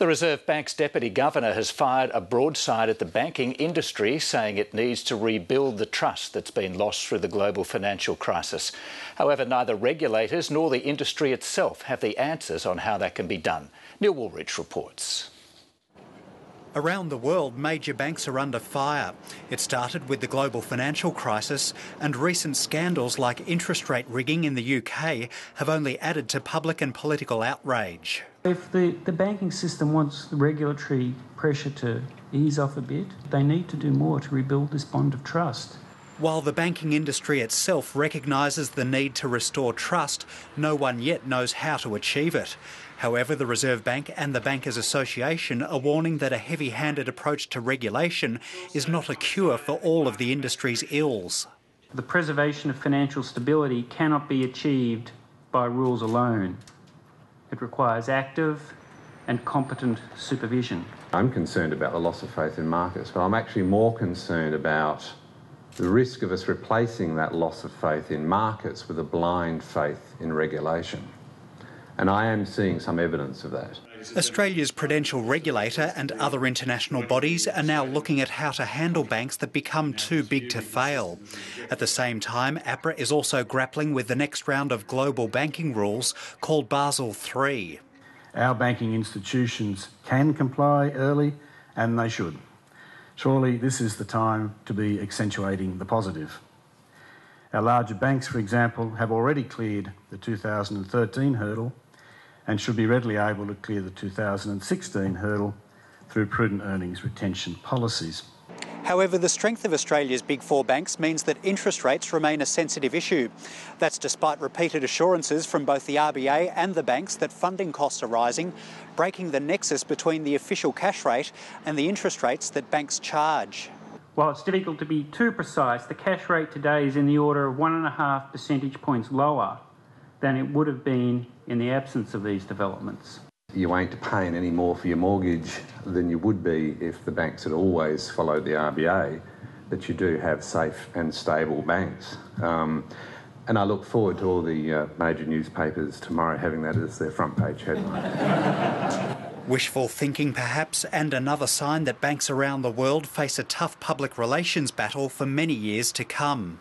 The Reserve Bank's Deputy Governor has fired a broadside at the banking industry, saying it needs to rebuild the trust that's been lost through the global financial crisis. However, neither regulators nor the industry itself have the answers on how that can be done. Neil Woolrich reports. Around the world, major banks are under fire. It started with the global financial crisis, and recent scandals like interest rate rigging in the UK have only added to public and political outrage. If the banking system wants the regulatory pressure to ease off a bit, they need to do more to rebuild this bond of trust. While the banking industry itself recognises the need to restore trust, no one yet knows how to achieve it. However, the Reserve Bank and the Bankers Association are warning that a heavy-handed approach to regulation is not a cure for all of the industry's ills. The preservation of financial stability cannot be achieved by rules alone. It requires active and competent supervision. I'm concerned about the loss of faith in markets, but I'm actually more concerned about the risk of us replacing that loss of faith in markets with a blind faith in regulation. And I am seeing some evidence of that. Australia's prudential regulator and other international bodies are now looking at how to handle banks that become too big to fail. At the same time, APRA is also grappling with the next round of global banking rules called Basel III. Our banking institutions can comply early, and they should. Surely this is the time to be accentuating the positive. Our larger banks, for example, have already cleared the 2013 hurdle and should be readily able to clear the 2016 hurdle through prudent earnings retention policies. However, the strength of Australia's Big Four banks means that interest rates remain a sensitive issue. That's despite repeated assurances from both the RBA and the banks that funding costs are rising, breaking the nexus between the official cash rate and the interest rates that banks charge. While it's difficult to be too precise, the cash rate today is in the order of 1.5 percentage points lower than it would have been in the absence of these developments. You ain't paying any more for your mortgage than you would be if the banks had always followed the RBA, but you do have safe and stable banks. And I look forward to all the major newspapers tomorrow having that as their front page headline. Wishful thinking perhaps, and another sign that banks around the world face a tough public relations battle for many years to come.